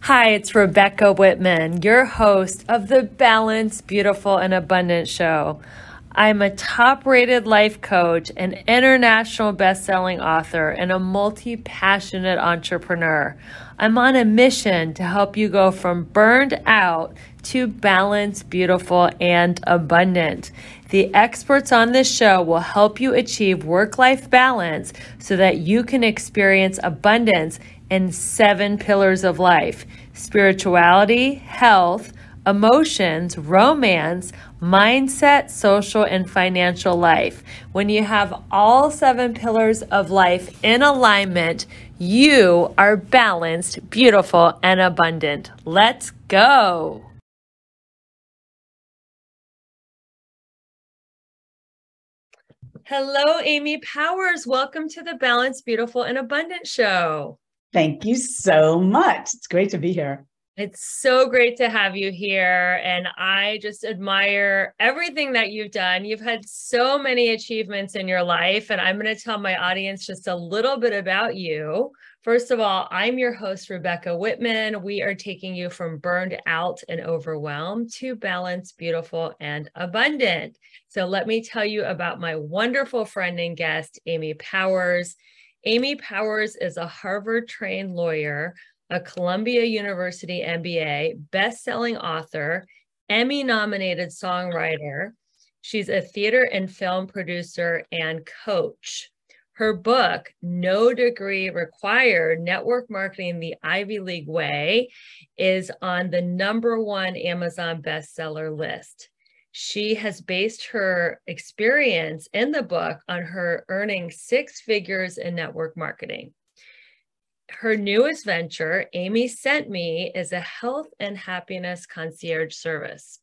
Hi, it's Rebecca Whitman, your host of the Balanced, Beautiful, and Abundant Show. I'm a top-rated life coach, an international best-selling author, and a multi-passionate entrepreneur. I'm on a mission to help you go from burned out to balanced, beautiful, and abundant. The experts on this show will help you achieve work-life balance so that you can experience abundance in 7 pillars of life: spirituality, health, emotions, romance, mindset, social, and financial life. When you have all 7 pillars of life in alignment, you are balanced, beautiful, and abundant. Let's go. Hello, Amy Powers. Welcome to the Balanced, Beautiful, and Abundant Show. Thank you so much. It's great to be here. It's so great to have you here. And I just admire everything that you've done. You've had so many achievements in your life. And I'm going to tell my audience just a little bit about you. First of all, I'm your host, Rebecca Whitman. We are taking you from burned out and overwhelmed to balanced, beautiful, and abundant. So let me tell you about my wonderful friend and guest, Amy Powers. Amy Powers is a Harvard-trained lawyer, a Columbia University MBA, best-selling author, Emmy-nominated songwriter. She's a theater and film producer and coach. Her book, No Degree Required: Network Marketing the Ivy League Way, is on the #1 Amazon bestseller list. She has based her experience in the book on her earning 6 figures in network marketing. Her newest venture, Amy Sent Me, is a health and happiness concierge service.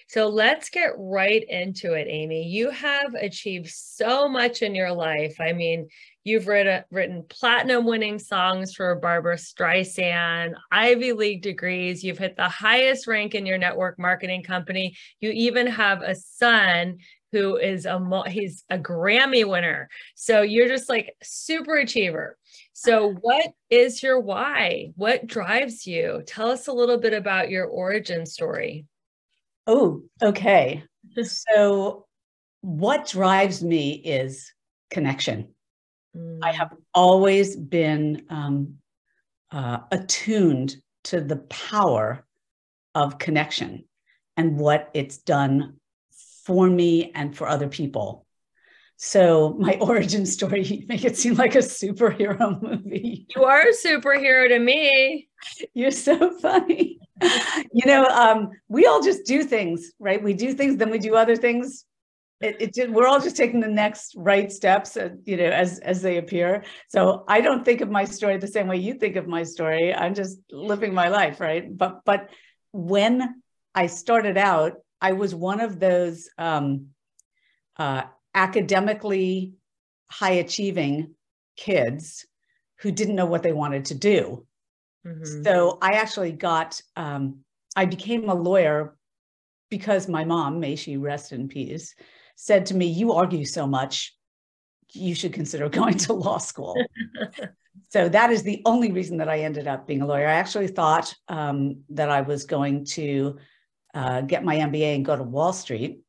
So let's get right into it, Amy. You have achieved so much in your life. I mean, you've written platinum-winning songs for Barbra Streisand, Ivy League degrees. You've hit the highest rank in your network marketing company. You even have a son who is he's a Grammy winner. So you're just like super achiever. So what is your why? What drives you? Tell us a little bit about your origin story. Oh, okay. So what drives me is connection. I have always been attuned to the power of connection and what it's done for me and for other people. So my origin story, you make it seem like a superhero movie. You are a superhero to me. You're so funny. We all just do things, right? We do things, then we do other things. We're all just taking the next right steps, as they appear. So I don't think of my story the same way you think of my story. I'm just living my life, right? But when I started out, I was one of those academically high achieving kids who didn't know what they wanted to do. Mm-hmm. So I actually I became a lawyer because my mom, may she rest in peace, said to me, "You argue so much, you should consider going to law school." So that is the only reason that I ended up being a lawyer. I actually thought that I was going to get my MBA and go to Wall Street.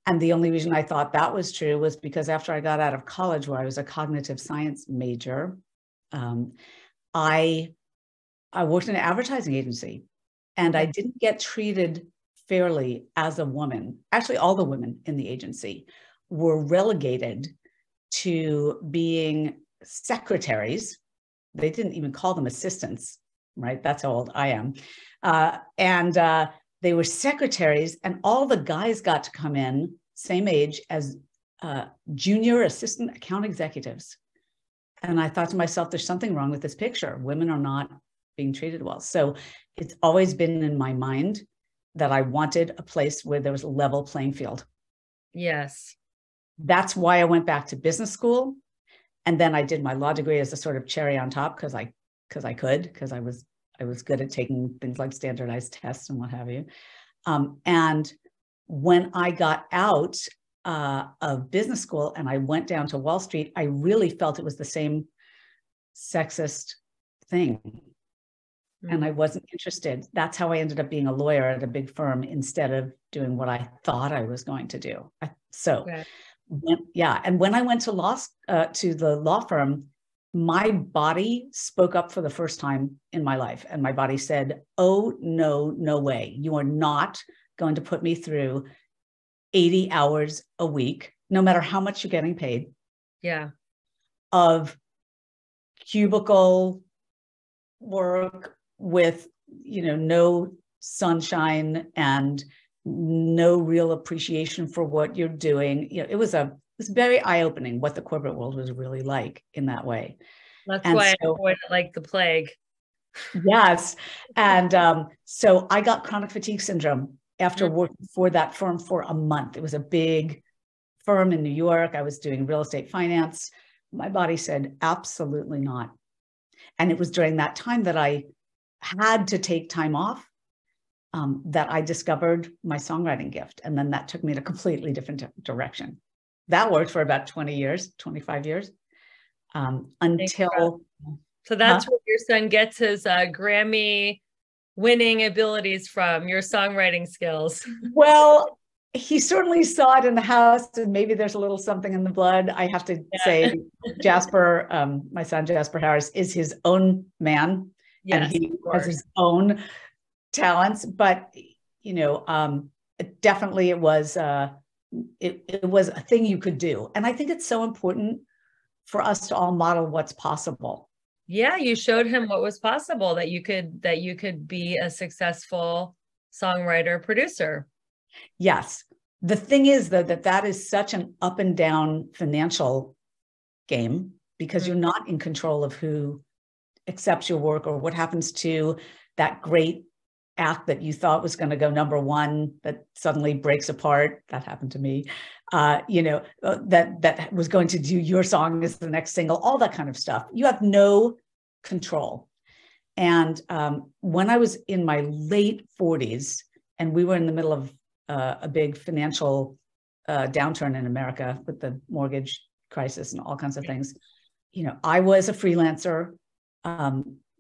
And the only reason I thought that was true was because after I got out of college, where I was a cognitive science major, I worked in an advertising agency, and I didn't get treated fairly as a woman. Actually, all the women in the agency were relegated to being secretaries. They didn't even call them assistants, right? That's how old I am. They were secretaries, and all the guys got to come in, same age, as junior assistant account executives. And I thought to myself, there's something wrong with this picture. Women are not being treated well. So it's always been in my mind that I wanted a place where there was a level playing field. Yes. That's why I went back to business school. And then I did my law degree as a sort of cherry on top because I was good at taking things like standardized tests and what have you. And when I got out of business school and I went down to Wall Street, I really felt it was the same sexist thing. and I wasn't interested. That's how I ended up being a lawyer at a big firm instead of doing what I thought I was going to do. And when I went to the law firm, my body spoke up for the first time in my life. And my body said, oh, no, no way. You are not going to put me through 80 hours a week, no matter how much you're getting paid. Yeah. Of cubicle work with, no sunshine and no real appreciation for what you're doing. It was very eye-opening what the corporate world was really like in that way. That's why I avoid it like the plague. Yes. And so I got chronic fatigue syndrome after working for that firm for a month. It was a big firm in New York. I was doing real estate finance. My body said, absolutely not. And it was during that time that I had to take time off that I discovered my songwriting gift. And then that took me in a completely different direction. That worked for about 25 years, until. So that's where your son gets his Grammy winning abilities from, your songwriting skills. Well, he certainly saw it in the house, and maybe there's a little something in the blood. I have to say, Jasper, my son, Jasper Harris, is his own man, and he has his own talents. But, definitely it was a thing you could do. And I think it's so important for us to all model what's possible. Yeah, you showed him what was possible, that you could be a successful songwriter, producer. Yes. The thing is, though, that is such an up and down financial game, because you're not in control of who accepts your work or what happens to that great act that you thought was going to go number one that suddenly breaks apart. That happened to me. That was going to do your song as the next single, all that kind of stuff. You have no control. And when I was in my late 40s, and we were in the middle of a big financial downturn in America with the mortgage crisis and all kinds of things, I was a freelancer.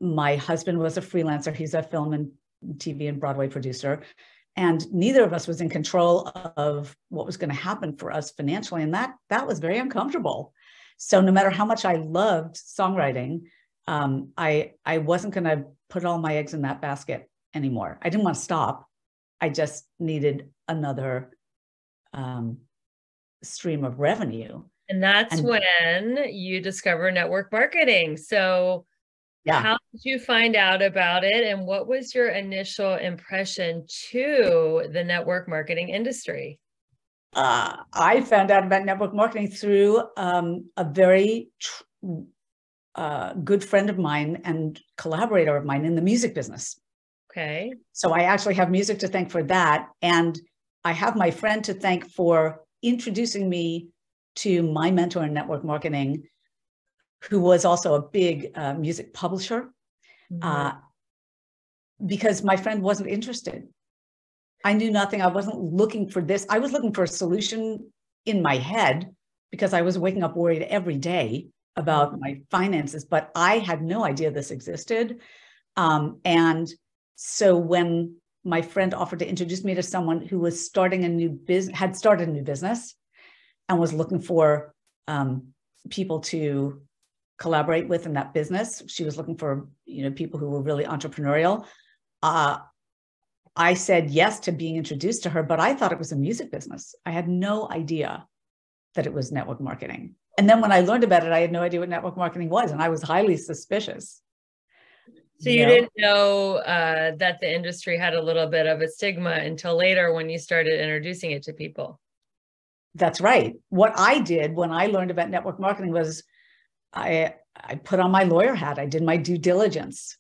My husband was a freelancer. He's a film and TV and Broadway producer. And neither of us was in control of what was going to happen for us financially. And that was very uncomfortable. So no matter how much I loved songwriting, I wasn't going to put all my eggs in that basket anymore. I didn't want to stop. I just needed another stream of revenue. And that's when you discover network marketing. So how did you find out about it? And what was your initial impression to the network marketing industry? I found out about network marketing through a very good friend of mine and collaborator of mine in the music business. Okay. So I actually have music to thank for that. And I have my friend to thank for introducing me to my mentor in network marketing, who was also a big music publisher, because my friend wasn't interested. I knew nothing. I wasn't looking for this. I was looking for a solution in my head because I was waking up worried every day about my finances, but I had no idea this existed. And so when my friend offered to introduce me to someone who was starting a new business, had started a new business and was looking for people to collaborate with in that business, she was looking for, people who were really entrepreneurial. I said yes to being introduced to her, but I thought it was a music business. I had no idea that it was network marketing. And then when I learned about it, I had no idea what network marketing was, and I was highly suspicious. So you didn't know that the industry had a little bit of a stigma until later when you started introducing it to people. That's right. What I did when I learned about network marketing was I put on my lawyer hat. I did my due diligence.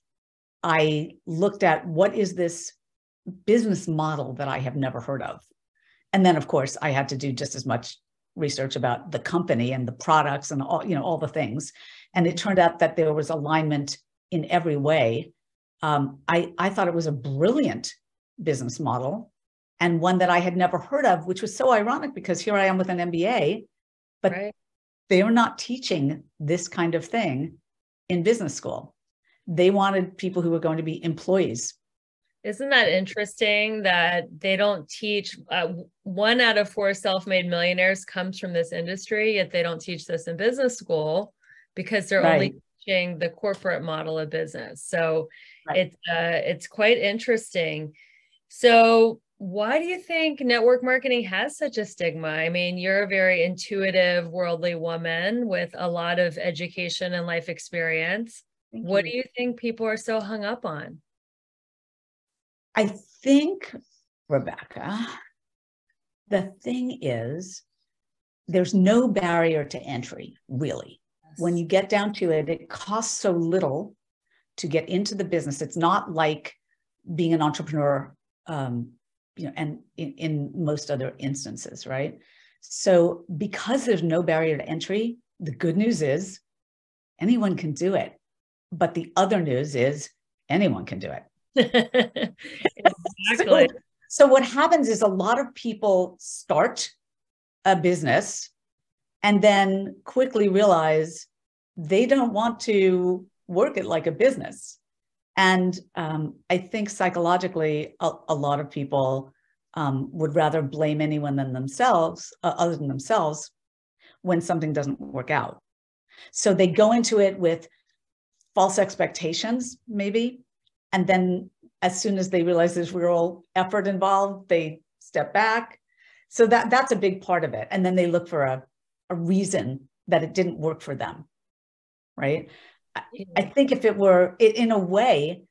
I looked at what is this business model that I have never heard of. And then, of course, I had to do just as much research about the company and the products and all the things. And it turned out that there was alignment in every way. I thought it was a brilliant business model, and one that I had never heard of, which was so ironic because here I am with an MBA, but they're not teaching this kind of thing in business school. They wanted people who were going to be employees. Isn't that interesting that they don't teach, 1 out of 4 self-made millionaires comes from this industry, yet they don't teach this in business school because they're only teaching the corporate model of business. So it's quite interesting. So why do you think network marketing has such a stigma? I mean, you're a very intuitive, worldly woman with a lot of education and life experience. What do you think people are so hung up on? I think, Rebecca, the thing is, there's no barrier to entry, really. Yes. When you get down to it, it costs so little to get into the business. It's not like being an entrepreneur, and in most other instances, right? So because there's no barrier to entry, the good news is anyone can do it. But the other news is anyone can do it. Exactly. So what happens is a lot of people start a business and then quickly realize they don't want to work it like a business. And I think psychologically, a lot of people would rather blame anyone than themselves, other than themselves, when something doesn't work out. So they go into it with false expectations, maybe. And then as soon as they realize there's real effort involved, they step back. So that's a big part of it. And then they look for a reason that it didn't work for them, right? I think if it were, in a way,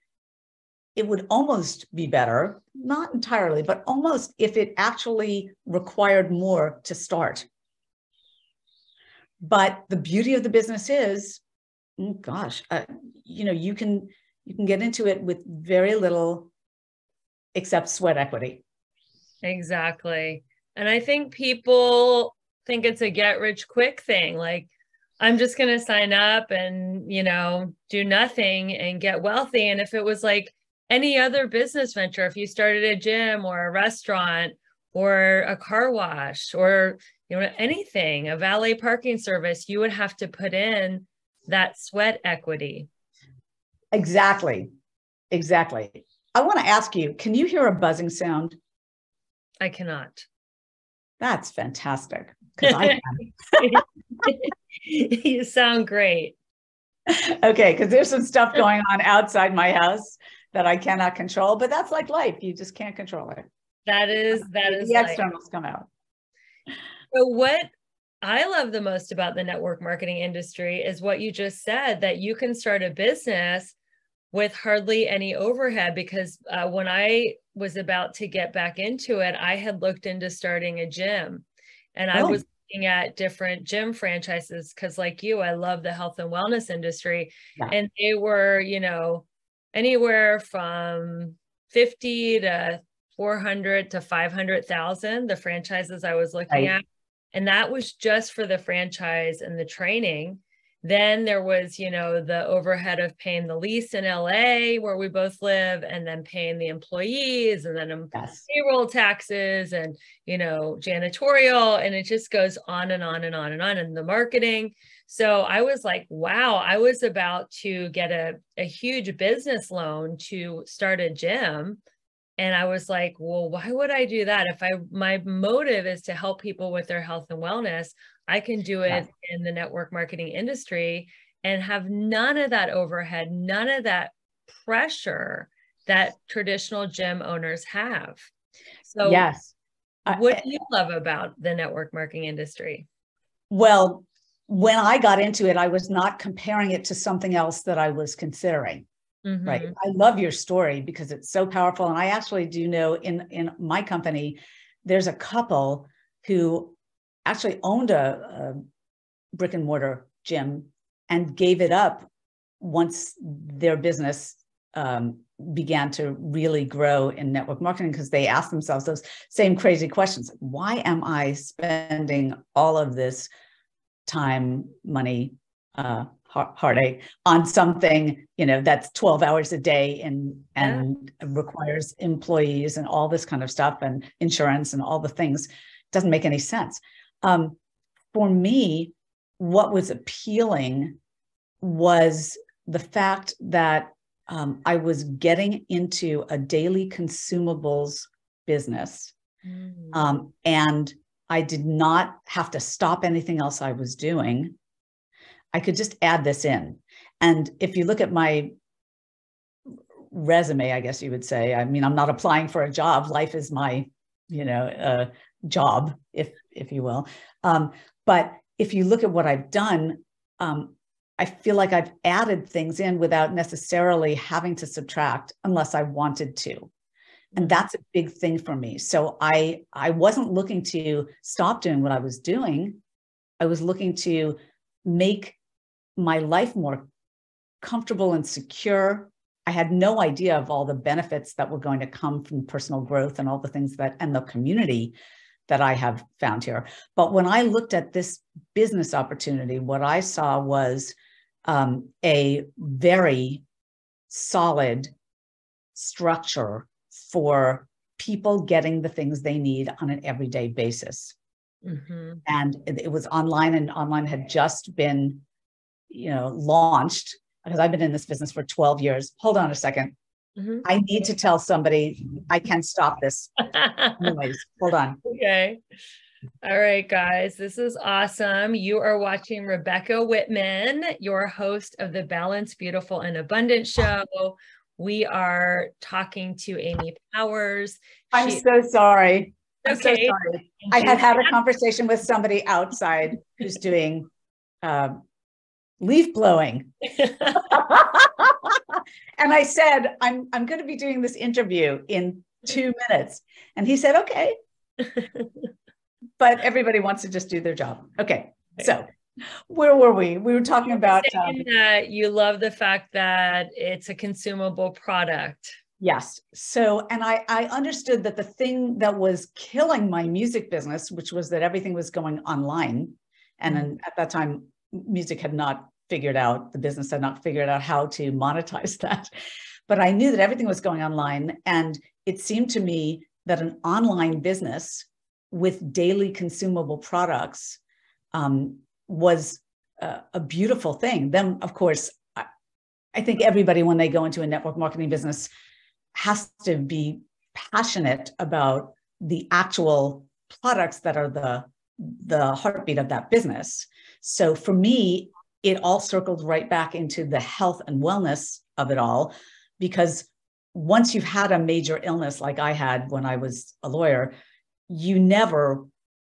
it would almost be better, not entirely, but almost if it actually required more to start. But the beauty of the business is, you can get into it with very little except sweat equity. Exactly. And I think people think it's a get rich quick thing. Like, I'm just going to sign up and, do nothing and get wealthy. And if it was like any other business venture, if you started a gym or a restaurant or a car wash or, anything, a valet parking service, you would have to put in that sweat equity. Exactly. I want to ask you, can you hear a buzzing sound? I cannot. That's fantastic, because I can. You sound great. Okay, because there's some stuff going on outside my house that I cannot control, but that's like life. You just can't control it. That is the externals come out. So what I love the most about the network marketing industry is what you just said, that you can start a business with hardly any overhead, because when I was about to get back into it, I had looked into starting a gym, and I was looking at different gym franchises because, like you, I love the health and wellness industry. Yeah. And they were, anywhere from 50 to 400 to 500,000, the franchises I was looking at. And that was just for the franchise and the training. Then there was, the overhead of paying the lease in LA where we both live, and then paying the employees, and then payroll taxes and, janitorial. And it just goes on and on and on and on, and the marketing. So I was like, wow, I was about to get a huge business loan to start a gym. And I was like, well, why would I do that? If my motive is to help people with their health and wellness, I can do it in the network marketing industry and have none of that overhead, none of that pressure that traditional gym owners have. So yes. What do you love about the network marketing industry? Well, when I got into it, I was not comparing it to something else that I was considering. Mm-hmm. Right. I love your story because it's so powerful. And I actually do know in my company, there's a couple who actually owned a brick and mortar gym and gave it up once their business began to really grow in network marketing, because they asked themselves those same crazy questions. Why am I spending all of this time, money, heartache on something, that's 12 hours a day and requires employees and all this kind of stuff and insurance and all the things? Doesn't make any sense. For me, what was appealing was the fact that I was getting into a daily consumables business, and I did not have to stop anything else I was doing. I could just add this in. And if you look at my resume, I guess you would say, I mean, I'm not applying for a job. Life is my, job, if you will. But if you look at what I've done, I feel like I've added things in without necessarily having to subtract unless I wanted to. And that's a big thing for me. So I wasn't looking to stop doing what I was doing. I was looking to make my life more comfortable and secure. I had no idea of all the benefits that were going to come from personal growth and all the things and the community that I have found here. But when I looked at this business opportunity, what I saw was a very solid structure for people getting the things they need on an everyday basis. And it was online, and online had just been, launched, because I've been in this business for 12 years. Hold on a second. I need to tell somebody I can stop this noise. Hold on. Okay. All right, guys, this is awesome. You are watching Rebecca Whitman, your host of the Balanced, Beautiful, and Abundant show. We are talking to Amy Powers. I'm so sorry. I'm so Okay. sorry. I had a conversation with somebody outside who's doing leaf blowing. And I said, I'm going to be doing this interview in 2 minutes. And he said, okay. But everybody wants to just do their job. Okay. So where were we? We were talking about that you love the fact that it's a consumable product. Yes. So, and I understood that the thing that was killing my music business, which was that everything was going online. And then at that time, music had not figured out, the business had not figured out how to monetize that. But I knew that everything was going online. And it seemed to me that an online business with daily consumable products was a beautiful thing. Then, of course, I think everybody, when they go into a network marketing business, has to be passionate about the actual products that are the heartbeat of that business. So for me, it all circled right back into the health and wellness of it all, because once you've had a major illness like I had when I was a lawyer, you never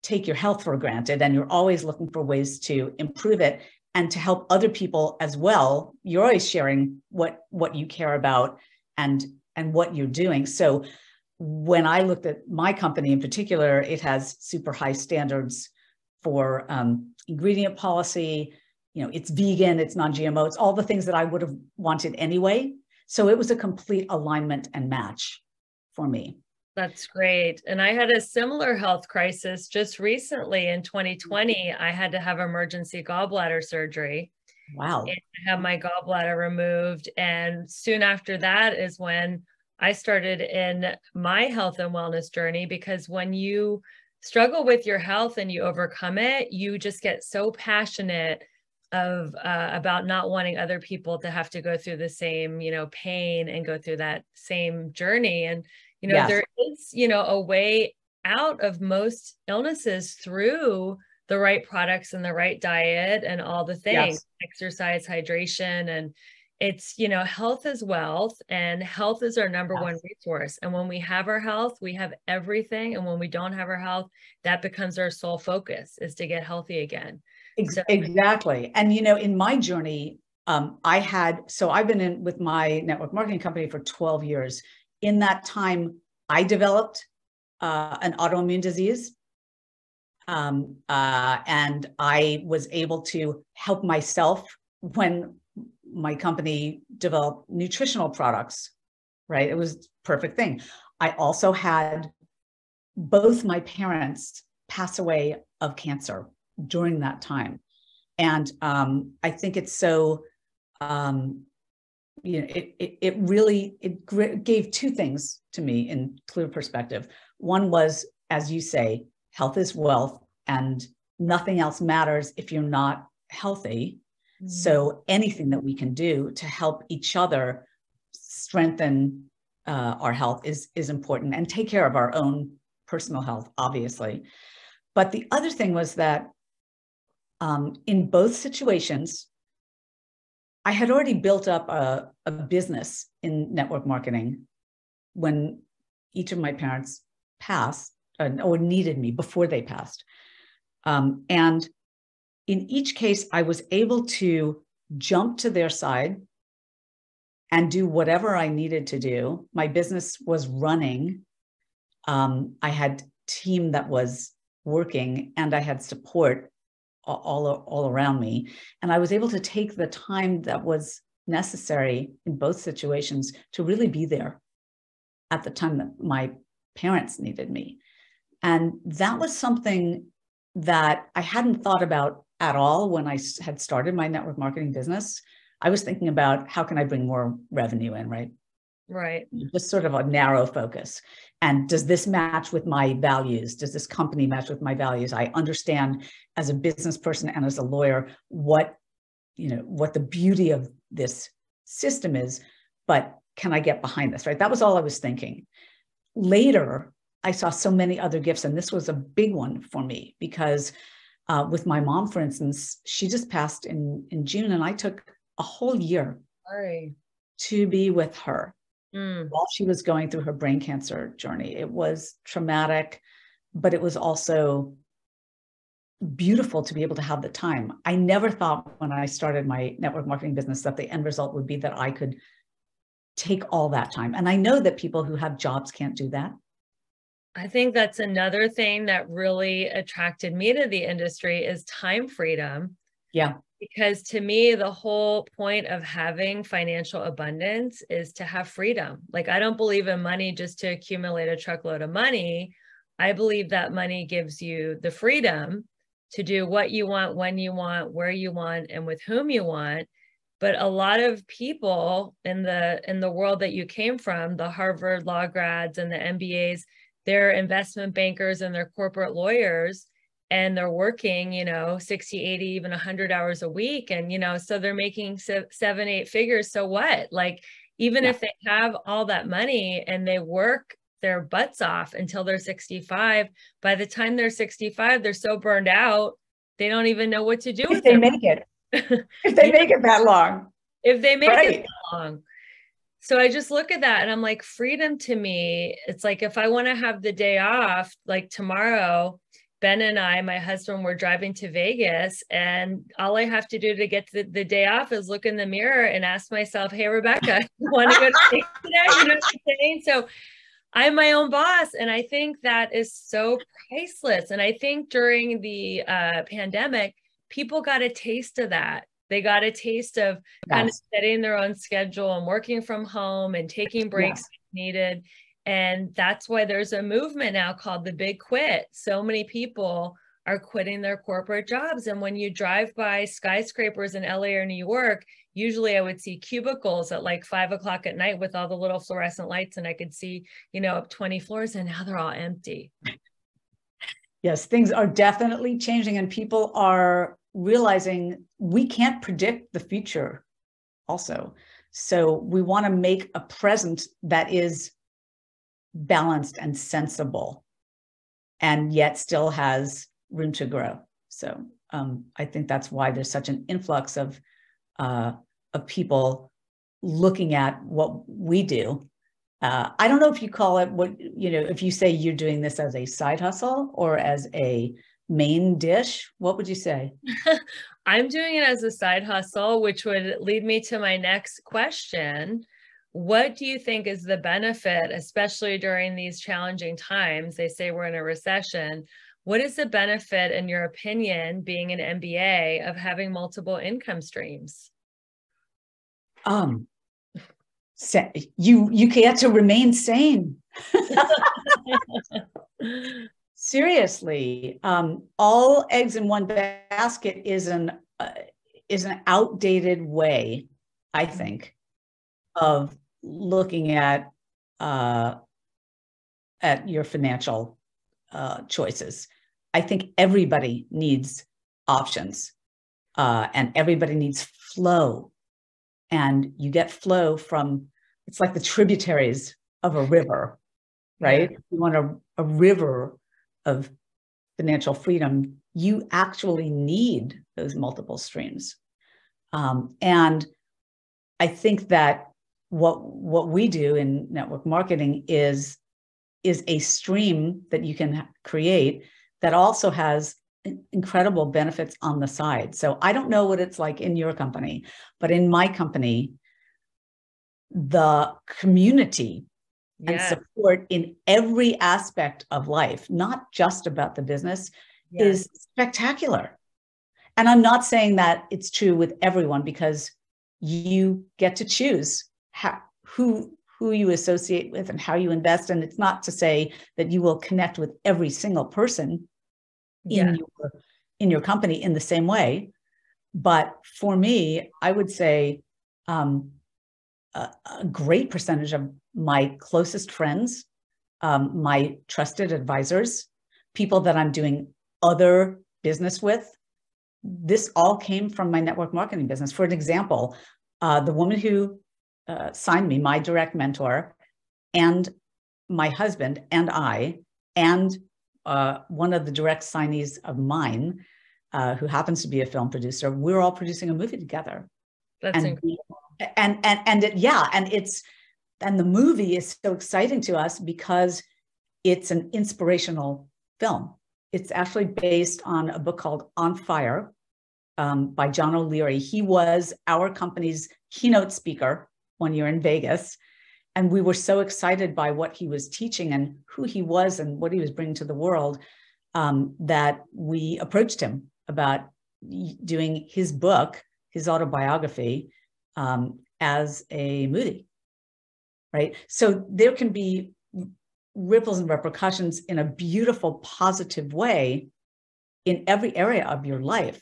take your health for granted, and you're always looking for ways to improve it and to help other people as well. You're always sharing what you care about and what you're doing. So when I looked at my company in particular, it has super high standards for ingredient policy. It's vegan, it's non-GMO, it's all the things that I would have wanted anyway. So it was a complete alignment and match for me. That's great. And I had a similar health crisis just recently in 2020. I had to have emergency gallbladder surgery. Wow. And have my gallbladder removed. And soon after that is when I started in my health and wellness journey, because when you struggle with your health and you overcome it, you just get so passionate about not wanting other people to have to go through the same, pain and go through that same journey. And, Yes. There is, a way out of most illnesses through the right products and the right diet and all the things, Yes. exercise, hydration, and it's, health is wealth, and health is our number one resource. And when we have our health, we have everything. And when we don't have our health, that becomes our sole focus, is to get healthy again. Exactly. And, in my journey, I've been in with my network marketing company for 12 years. In that time, I developed an autoimmune disease. And I was able to help myself when my company developed nutritional products, right? It was a perfect thing. I also had both my parents pass away of cancer during that time. And I think it's so, it gave two things to me in clear perspective. One was, as you say, health is wealth, and nothing else matters if you're not healthy. So anything that we can do to help each other strengthen our health is important, and take care of our own personal health, obviously. But the other thing was that in both situations, I had already built up a business in network marketing when each of my parents passed or needed me before they passed. And in each case, I was able to jump to their side and do whatever I needed to do. My business was running. I had a team that was working, and I had support all around me. And I was able to take the time that was necessary in both situations to really be there at the time that my parents needed me. And that was something that I hadn't thought about at all when I had started my network marketing business. I was thinking about, how can I bring more revenue in, right? Right. Just sort of a narrow focus. And does this match with my values? Does this company match with my values? I understand as a business person and as a lawyer what the beauty of this system is, but can I get behind this, right? That was all I was thinking. Later, I saw so many other gifts, and this was a big one for me because with my mom, for instance, she just passed in June, and I took a whole year to be with her while she was going through her brain cancer journey. It was traumatic, but it was also beautiful to be able to have the time. I never thought when I started my network marketing business that the end result would be that I could take all that time. And I know that people who have jobs can't do that. I think that's another thing that really attracted me to the industry is time freedom. Yeah. Because to me, the whole point of having financial abundance is to have freedom. Like, I don't believe in money just to accumulate a truckload of money. I believe that money gives you the freedom to do what you want, when you want, where you want, and with whom you want. But a lot of people in the world that you came from, the Harvard law grads and the MBAs, they're investment bankers and they're corporate lawyers, and they're working, 60, 80, even 100 hours a week. And, so they're making 7-8 figures. So what? Like, even if they have all that money and they work their butts off until they're 65, by the time they're 65, they're so burned out, they don't even know what to do with their money. If they make it that long. If they make it that long. So I just look at that and I'm like, freedom to me, it's like, if I want to have the day off, like tomorrow, Ben and I, my husband, were driving to Vegas, and all I have to do to get the day off is look in the mirror and ask myself, hey, Rebecca, you want to go to Vegas today? You know what I'm saying? So I'm my own boss. And I think that is so priceless. And I think during the pandemic, people got a taste of that. They got a taste of kind of setting their own schedule and working from home and taking breaks if needed. And that's why there's a movement now called the Big Quit. So many people are quitting their corporate jobs. And when you drive by skyscrapers in LA or New York, usually I would see cubicles at like 5 o'clock at night with all the little fluorescent lights, and I could see, up 20 floors, and now they're all empty. Yes, things are definitely changing, and people are realizing we can't predict the future also. So we want to make a present that is balanced and sensible, and yet still has room to grow. So I think that's why there's such an influx of people looking at what we do. I don't know if you call it if you say you're doing this as a side hustle or as a main dish, what would you say? I'm doing it as a side hustle, which would lead me to my next question. What do you think is the benefit, especially during these challenging times? They say we're in a recession. What is the benefit, in your opinion, being an MBA, of having multiple income streams? You get to remain sane. Seriously, all eggs in one basket is an outdated way, I think, of looking at your financial choices. I think everybody needs options. and everybody needs flow. And you get flow from, it's like the tributaries of a river, right? Yeah. If you want a river of financial freedom, you actually need those multiple streams. And I think that what we do in network marketing is a stream that you can create that also has incredible benefits on the side. So I don't know what it's like in your company, but in my company, the community and support in every aspect of life, not just about the business, is spectacular. And I'm not saying that it's true with everyone, because you get to choose who you associate with and how you invest. And it's not to say that you will connect with every single person in your company in the same way. But for me, I would say a great percentage of my closest friends, my trusted advisors, people that I'm doing other business with, this all came from my network marketing business. For an example, the woman who signed me, my direct mentor, and my husband and I, and one of the direct signees of mine, who happens to be a film producer, we're all producing a movie together. That's incredible. And the movie is so exciting to us because it's an inspirational film. It's actually based on a book called On Fire by John O'Leary. He was our company's keynote speaker one year in Vegas. And we were so excited by what he was teaching and who he was and what he was bringing to the world, that we approached him about doing his book, his autobiography, as a movie, right? So there can be ripples and repercussions in a beautiful, positive way in every area of your life.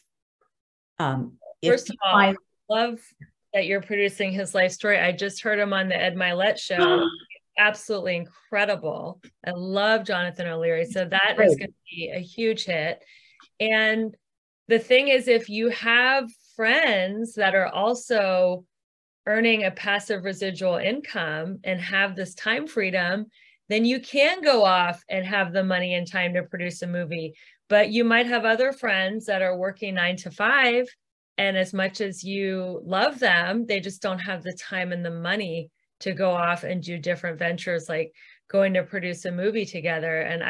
First of all, I love that you're producing his life story. I just heard him on the Ed Milet show. Absolutely incredible. I love Jonathan O'Leary. So that is going to be a huge hit. And the thing is, if you have friends that are also earning a passive residual income and have this time freedom, then you can go off and have the money and time to produce a movie. But you might have other friends that are working 9 to 5, and as much as you love them, they just don't have the time and the money to go off and do different ventures, like going to produce a movie together. And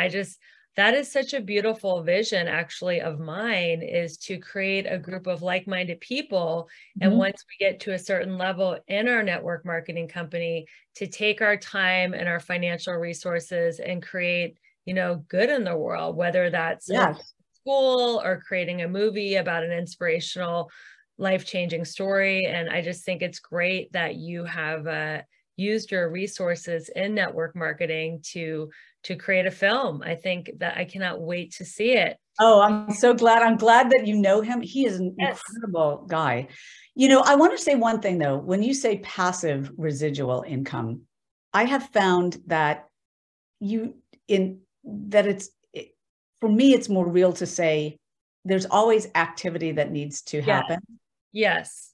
that is such a beautiful vision, actually, of mine, is to create a group of like-minded people. And once we get to a certain level in our network marketing company, to take our time and our financial resources and create, good in the world, whether that's school or creating a movie about an inspirational, life-changing story. And I just think it's great that you have used your resources in network marketing to create a film. I think that I cannot wait to see it. Oh, I'm so glad. I'm glad that you know him. He is an incredible guy. I want to say one thing though. When you say passive residual income, I have found that for me, it's more real to say there's always activity that needs to happen. Yes.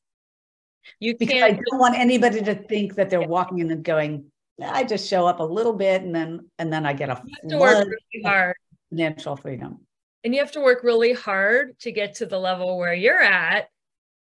Because I don't want anybody to think that they're walking in and going, I just show up a little bit and then I get a flood of financial freedom. And you have to work really hard to get to the level where you're at.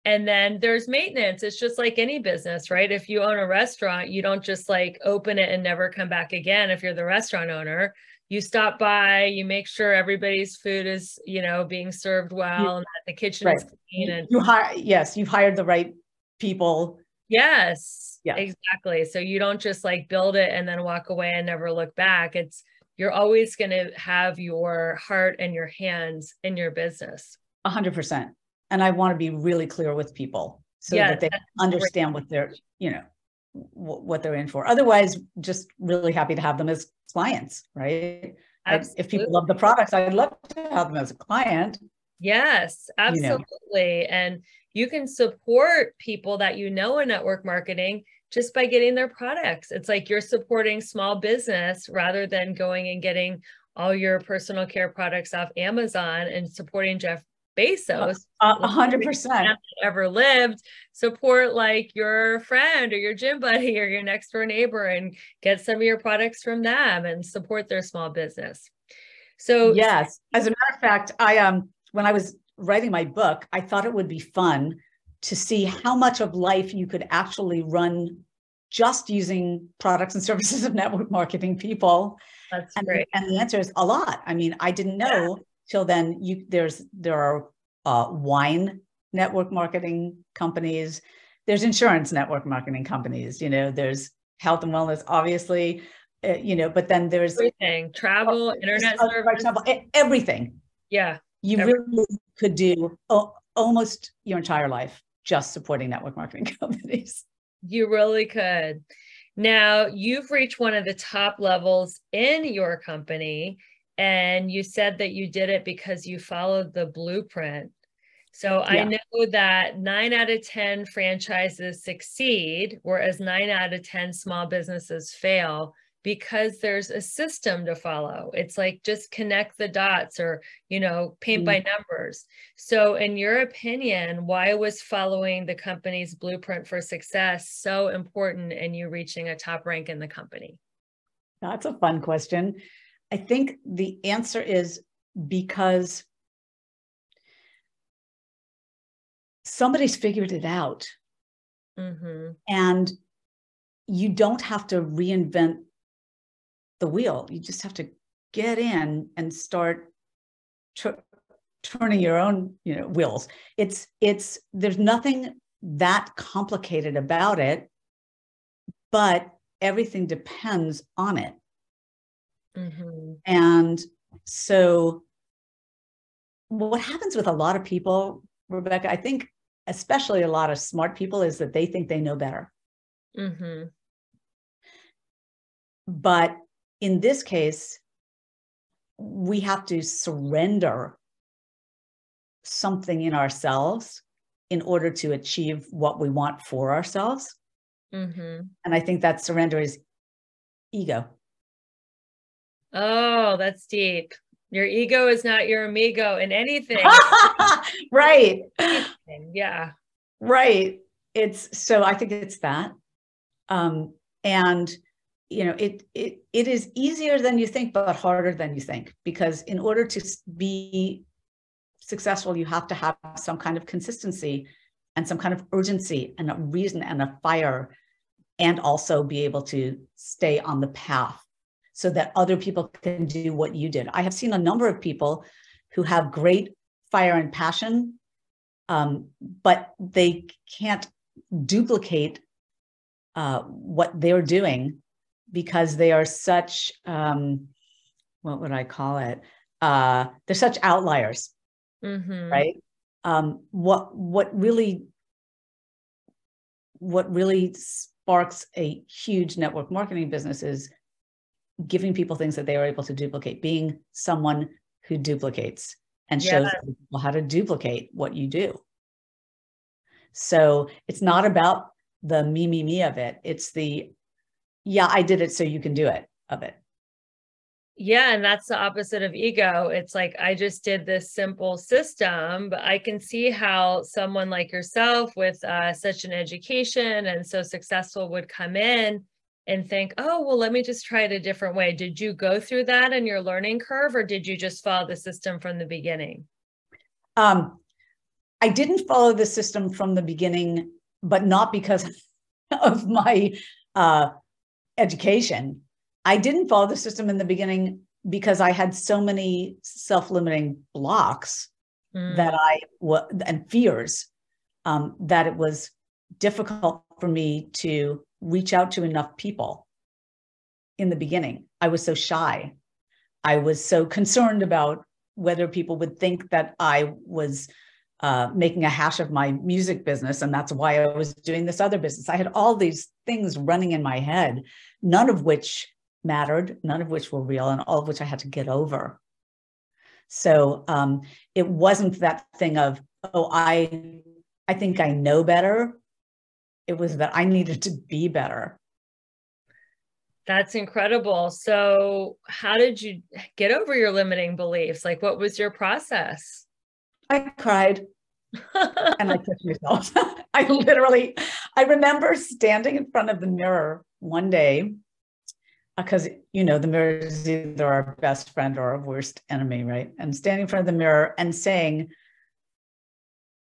And then there's maintenance. It's just like any business, right? If you own a restaurant, you don't just like open it and never come back again. If you're the restaurant owner, you stop by, you make sure everybody's food is, being served well, and that the kitchen is clean. And you've hired the right people. Yes, exactly. So you don't just like build it and then walk away and never look back. You're always going to have your heart and your hands in your business. 100%. And I want to be really clear with people so that they understand what they're, what they're in for. Otherwise, just really happy to have them as clients, right? If people love the products, I'd love to have them as a client. Yes, absolutely. And you can support people that in network marketing just by getting their products. It's like you're supporting small business rather than going and getting all your personal care products off Amazon and supporting Jeff Bezos. 100%. Ever lived. Support like your friend or your gym buddy or your next door neighbor and get some of your products from them and support their small business. So yes, as a matter of fact, when I was writing my book, I thought it would be fun to see how much of life you could actually run just using products and services of network marketing people. That's great. And the answer is a lot. I mean, I didn't know till then. There are wine network marketing companies. There's insurance network marketing companies. There's health and wellness, obviously. But then there's everything, travel, internet service, everything. Yeah, you really could do almost your entire life just supporting network marketing companies. You really could. Now, you've reached one of the top levels in your company, and you said that you did it because you followed the blueprint. So I know that 9 out of 10 franchises succeed, whereas 9 out of 10 small businesses fail, because there's a system to follow. It's like just connect the dots or, paint by numbers. So in your opinion, why was following the company's blueprint for success so important in you reaching a top rank in the company? That's a fun question. I think the answer is because somebody's figured it out. And you don't have to reinvent the wheel. You just have to get in and start turning your own, wheels. There's nothing that complicated about it, but everything depends on it. And so what happens with a lot of people, Rebecca, I think especially a lot of smart people, is that they think they know better. But in this case, we have to surrender something in ourselves in order to achieve what we want for ourselves. And I think that surrender is ego. Oh, that's deep. Your ego is not your amigo in anything. Right. Yeah. Right. So I think it's that. And it is easier than you think, but harder than you think, because in order to be successful, you have to have some kind of consistency and some kind of urgency and a reason and a fire, and also be able to stay on the path so that other people can do what you did. I have seen a number of people who have great fire and passion, but they can't duplicate what they're doing because they are such, what would I call it? They're such outliers, right? What really sparks a huge network marketing business is giving people things that they are able to duplicate, being someone who duplicates and shows people how to duplicate what you do. So it's not about the me of it. It's the, I did it so you can do it of it. Yeah. And that's the opposite of ego. It's like, I just did this simple system, but I can see how someone like yourself with such an education and so successful would come in and think, oh, well, let me just try it a different way. Did you go through that in your learning curve, or did you just follow the system from the beginning? I didn't follow the system from the beginning, but not because of my education. I didn't follow the system in the beginning because I had so many self-limiting blocks and fears that it was difficult for me to reach out to enough people in the beginning. I was so shy. I was so concerned about whether people would think that I was making a hash of my music business, and that's why I was doing this other business. I had all these things running in my head, none of which mattered, none of which were real, and all of which I had to get over. So it wasn't that thing of, oh, I think I know better. It was that I needed to be better. That's incredible. So how did you get over your limiting beliefs? Like, what was your process? I cried and I touched myself. I remember standing in front of the mirror one day, because, the mirror is either our best friend or our worst enemy, right? And standing in front of the mirror and saying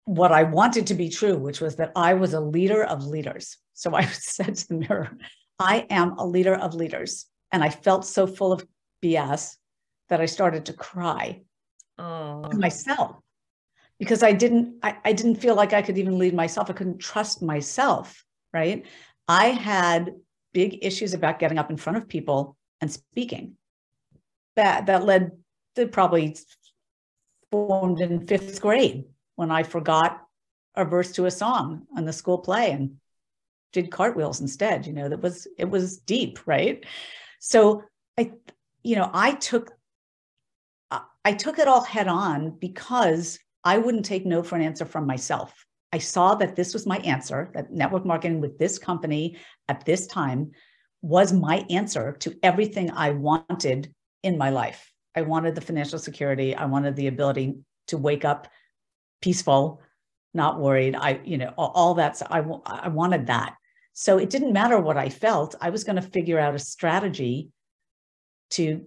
what I wanted to be true, which was that I was a leader of leaders. So I said to the mirror, I am a leader of leaders. And I felt so full of BS that I started to cry to myself, because I didn't feel like I could even lead myself. I couldn't trust myself, right? I had big issues about getting up in front of people and speaking. That led to probably formed in 5th grade, when I forgot a verse to a song on the school play and did cartwheels instead. It was deep, right? So I took it all head on, because I wouldn't take no for an answer from myself. I saw that this was my answer, that network marketing with this company at this time was my answer to everything I wanted in my life. I wanted the financial security. I wanted the ability to wake up peaceful, not worried. All that. I wanted that. So it didn't matter what I felt. I was going to figure out a strategy to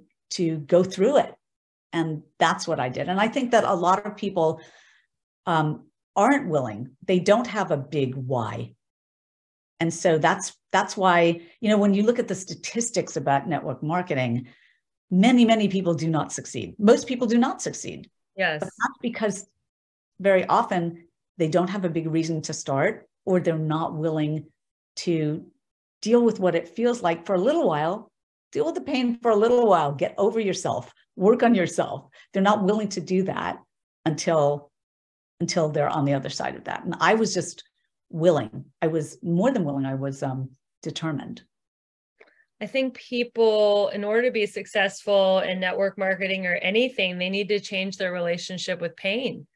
go through it. And that's what I did. And I think that a lot of people aren't willing. They don't have a big why. And so that's why, when you look at the statistics about network marketing, many, many people do not succeed. Most people do not succeed. Yes. But that's because very often they don't have a big reason to start, or they're not willing to deal with what it feels like for a little while, deal with the pain for a little while, get over yourself, work on yourself. They're not willing to do that until they're on the other side of that. And I was just willing. I was more than willing. I was determined. I think people, in order to be successful in network marketing or anything, they need to change their relationship with pain,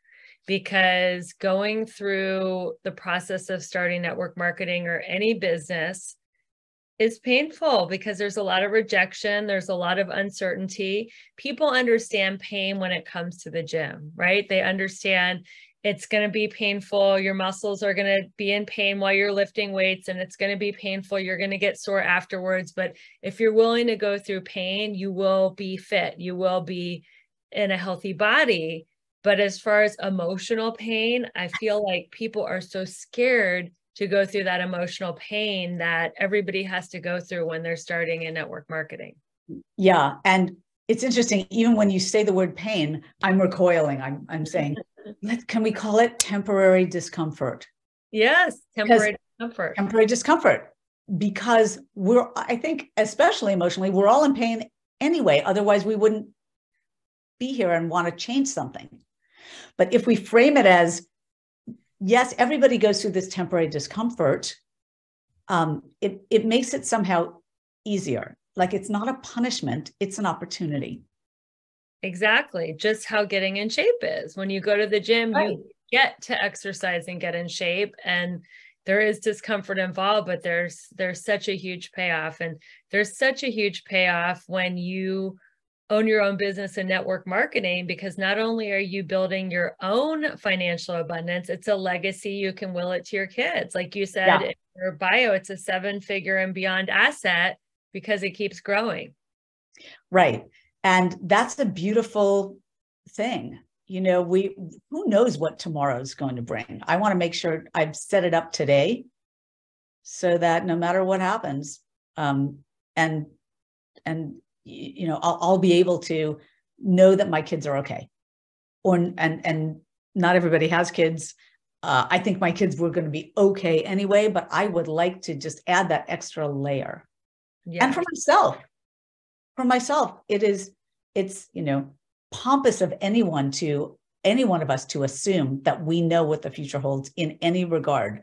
because going through the process of starting network marketing or any business is painful, because there's a lot of rejection. There's a lot of uncertainty. People understand pain when it comes to the gym, right? They understand it's going to be painful. Your muscles are going to be in pain while you're lifting weights, and it's going to be painful. You're going to get sore afterwards. But if you're willing to go through pain, you will be fit. You will be in a healthy body. But as far as emotional pain, I feel like people are so scared to go through that emotional pain that everybody has to go through when they're starting in network marketing. Yeah. And it's interesting, even when you say the word pain, I'm recoiling. I'm saying, can we call it temporary discomfort? Yes, temporary discomfort. Temporary discomfort, because I think, especially emotionally, we're all in pain anyway. Otherwise, we wouldn't be here and want to change something. But if we frame it as, yes, everybody goes through this temporary discomfort, it makes it somehow easier. Like, it's not a punishment, it's an opportunity. Exactly. Just how getting in shape is. When you go to the gym, right, you get to exercise and get in shape, and there is discomfort involved, but there's such a huge payoff. And there's such a huge payoff when you own your own business in network marketing, because not only are you building your own financial abundance, it's a legacy. You can will it to your kids. Like you said, in your bio, it's a 7-figure and beyond asset, because it keeps growing. Right. And that's a beautiful thing. Who knows what tomorrow's going to bring? I want to make sure I've set it up today so that no matter what happens, I'll be able to know that my kids are okay. And not everybody has kids. I think my kids were going to be okay anyway, but I would like to just add that extra layer. Yes. And for myself, it's pompous of any one of us to assume that we know what the future holds in any regard.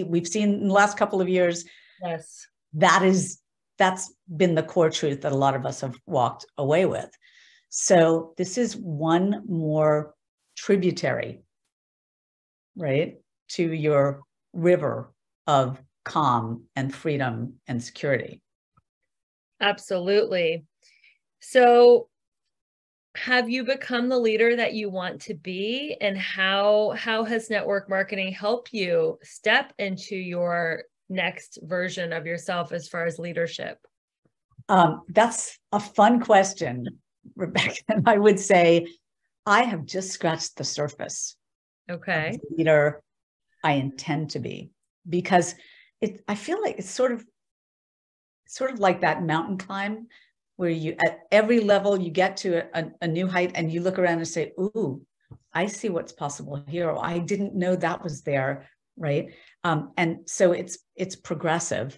We've seen in the last couple of years, yes, that's been the core truth that a lot of us have walked away with. So this is one more tributary, right, to your river of calm and freedom and security. Absolutely. So have you become the leader that you want to be? And how has network marketing helped you step into your next version of yourself as far as leadership? That's a fun question, Rebecca. And I would say I have just scratched the surface of the leader I intend to be, because I feel like it's sort of like that mountain climb where you, at every level, you get to a new height and you look around and say, ooh, I see what's possible here. Or, I didn't know that was there, right? And so it's progressive.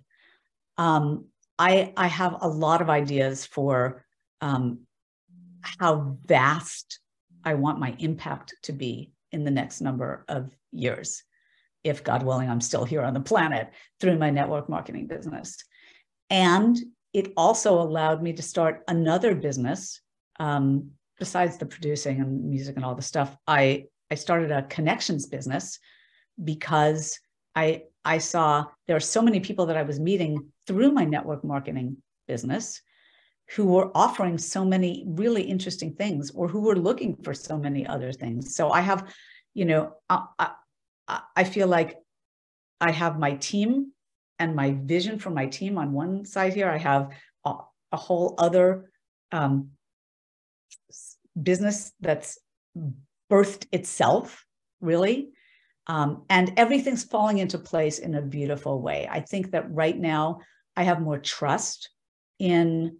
I have a lot of ideas for how vast I want my impact to be in the next number of years, if God willing, I'm still here on the planet, through my network marketing business. And it also allowed me to start another business, besides the producing and music and all the stuff. I started a connections business because I saw there are so many people that I was meeting through my network marketing business who were offering so many really interesting things, or who were looking for so many other things. So I have, I feel like I have my team and my vision for my team on one side here. I have a whole other business that's birthed itself, really. And everything's falling into place in a beautiful way. I think that right now I have more trust in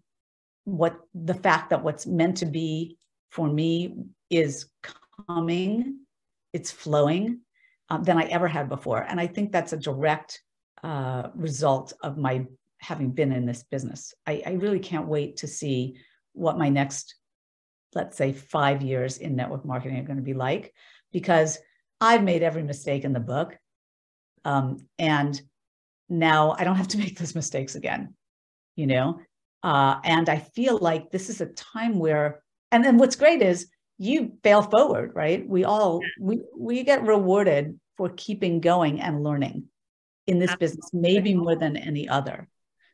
the fact that what's meant to be for me is coming, it's flowing, than I ever had before. And I think that's a direct result of my having been in this business. I really can't wait to see what my next, let's say, 5 years in network marketing are going to be like, because I've made every mistake in the book. And now I don't have to make those mistakes again, and I feel like this is a time where, and then what's great is you fail forward, right? We get rewarded for keeping going and learning in this business, maybe more than any other.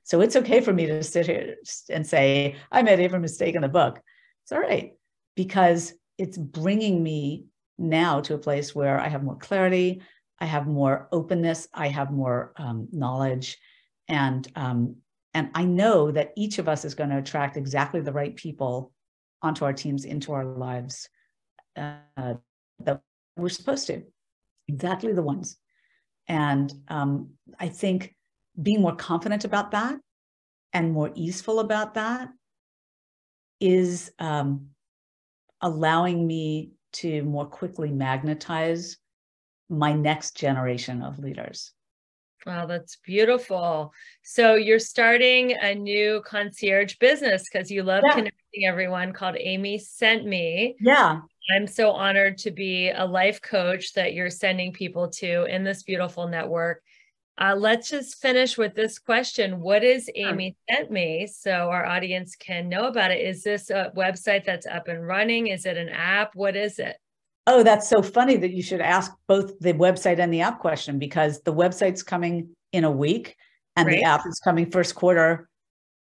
So it's okay for me to sit here and say, I made every mistake in the book. It's all right, because it's bringing me now to a place where I have more clarity, I have more openness, I have more knowledge, and I know that each of us is going to attract exactly the right people onto our teams, into our lives, that we're supposed to, exactly the ones. And I think being more confident about that and more easeful about that is allowing me to more quickly magnetize my next generation of leaders. Wow, that's beautiful. So you're starting a new concierge business because you love connecting everyone, called Amy Sent Me. Yeah. I'm so honored to be a life coach that you're sending people to in this beautiful network. Let's just finish with this question. What is Amy Sent Me, so our audience can know about it? Is this a website that's up and running? Is it an app? What is it? Oh, that's so funny that you should ask both the website and the app question, because the website's coming in a week and the app is coming first quarter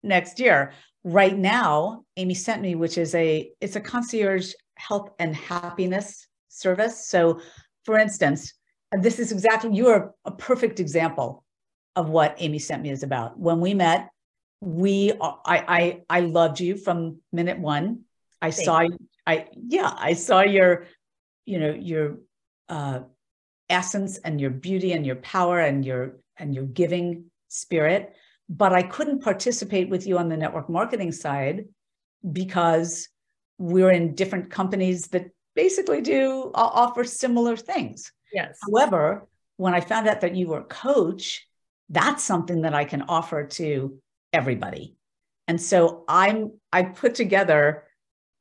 next year. Right now, Amy Sent Me, which is it's a concierge health and happiness service. So for instance, and this is exactly, you are a perfect example of what Amy Sent Me is about. When we met, I loved you from minute one. I saw your your essence and your beauty and your power and your giving spirit, but I couldn't participate with you on the network marketing side because we're in different companies that basically offer similar things. Yes. However, when I found out that you were a coach, that's something that I can offer to everybody. And so I put together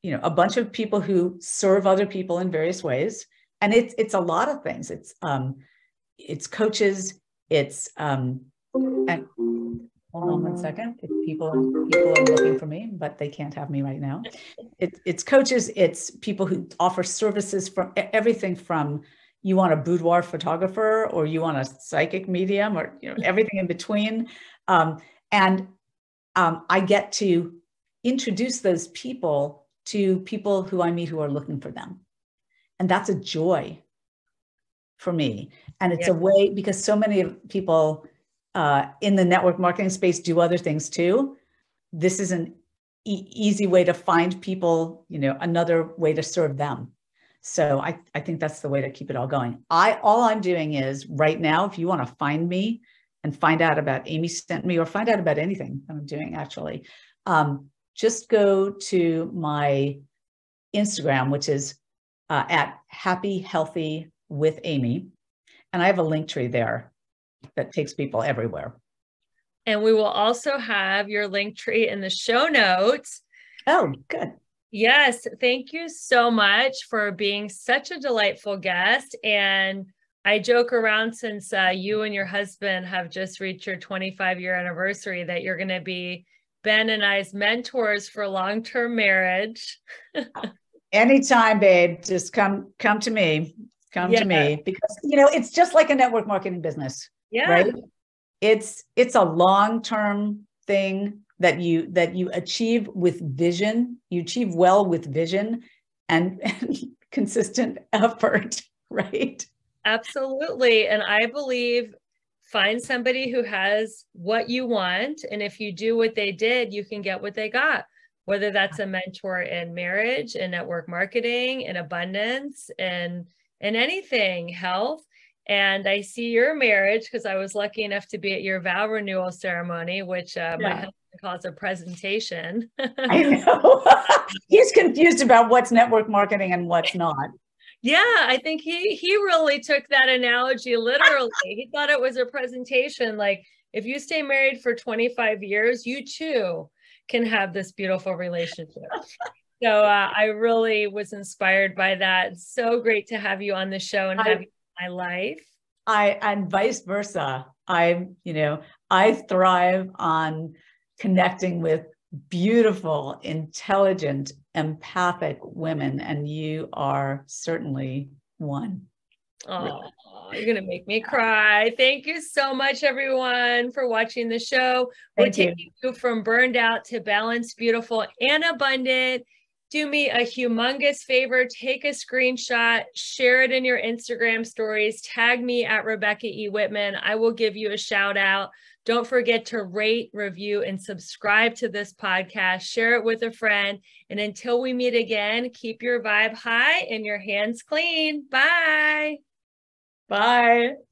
a bunch of people who serve other people in various ways. And it's a lot of things. It's coaches, and hold on one second. People are looking for me, but they can't have me right now. It's coaches, it's people who offer services from everything from, you want a boudoir photographer, or you want a psychic medium, or everything in between. I get to introduce those people to people who I meet who are looking for them. And that's a joy for me. And it's a way, because so many people in the network marketing space do other things too. This is an easy way to find people, another way to serve them. So I think that's the way to keep it all going. All I'm doing is right now, if you want to find me and find out about Amy Sent Me, or find out about anything that I'm doing actually, just go to my Instagram, which is at Happy Healthy with Amy. And I have a link tree there that takes people everywhere. And we will also have your link tree in the show notes. Oh, good. Yes. Thank you so much for being such a delightful guest. And I joke around, since you and your husband have just reached your 25-year anniversary, that you're going to be Ben and I's mentors for long-term marriage. Anytime, babe. Just come to me. Come to me, because it's just like a network marketing business. Yeah. Right. It's a long-term thing that you achieve with vision. You achieve well with vision and consistent effort. Right. Absolutely. And I believe, find somebody who has what you want. And if you do what they did, you can get what they got, whether that's a mentor in marriage, in network marketing, in abundance, and in anything, health. And I see your marriage, because I was lucky enough to be at your vow renewal ceremony, which my husband calls a presentation. I know. He's confused about what's network marketing and what's not. Yeah, I think he really took that analogy literally. He thought it was a presentation. Like, if you stay married for 25 years, you too can have this beautiful relationship. So I really was inspired by that. It's so great to have you on the show and have you in my life. And vice versa. I thrive on connecting with beautiful, intelligent, empathic women, and you are certainly one. Oh, you're going to make me cry. Thank you so much, everyone, for watching the show. We're taking you from burned out to balanced, beautiful, and abundant. Do me a humongous favor. Take a screenshot, share it in your Instagram stories, tag me at Rebecca E. Whitman. I will give you a shout out. Don't forget to rate, review, and subscribe to this podcast. Share it with a friend. And until we meet again, keep your vibe high and your hands clean. Bye. Bye.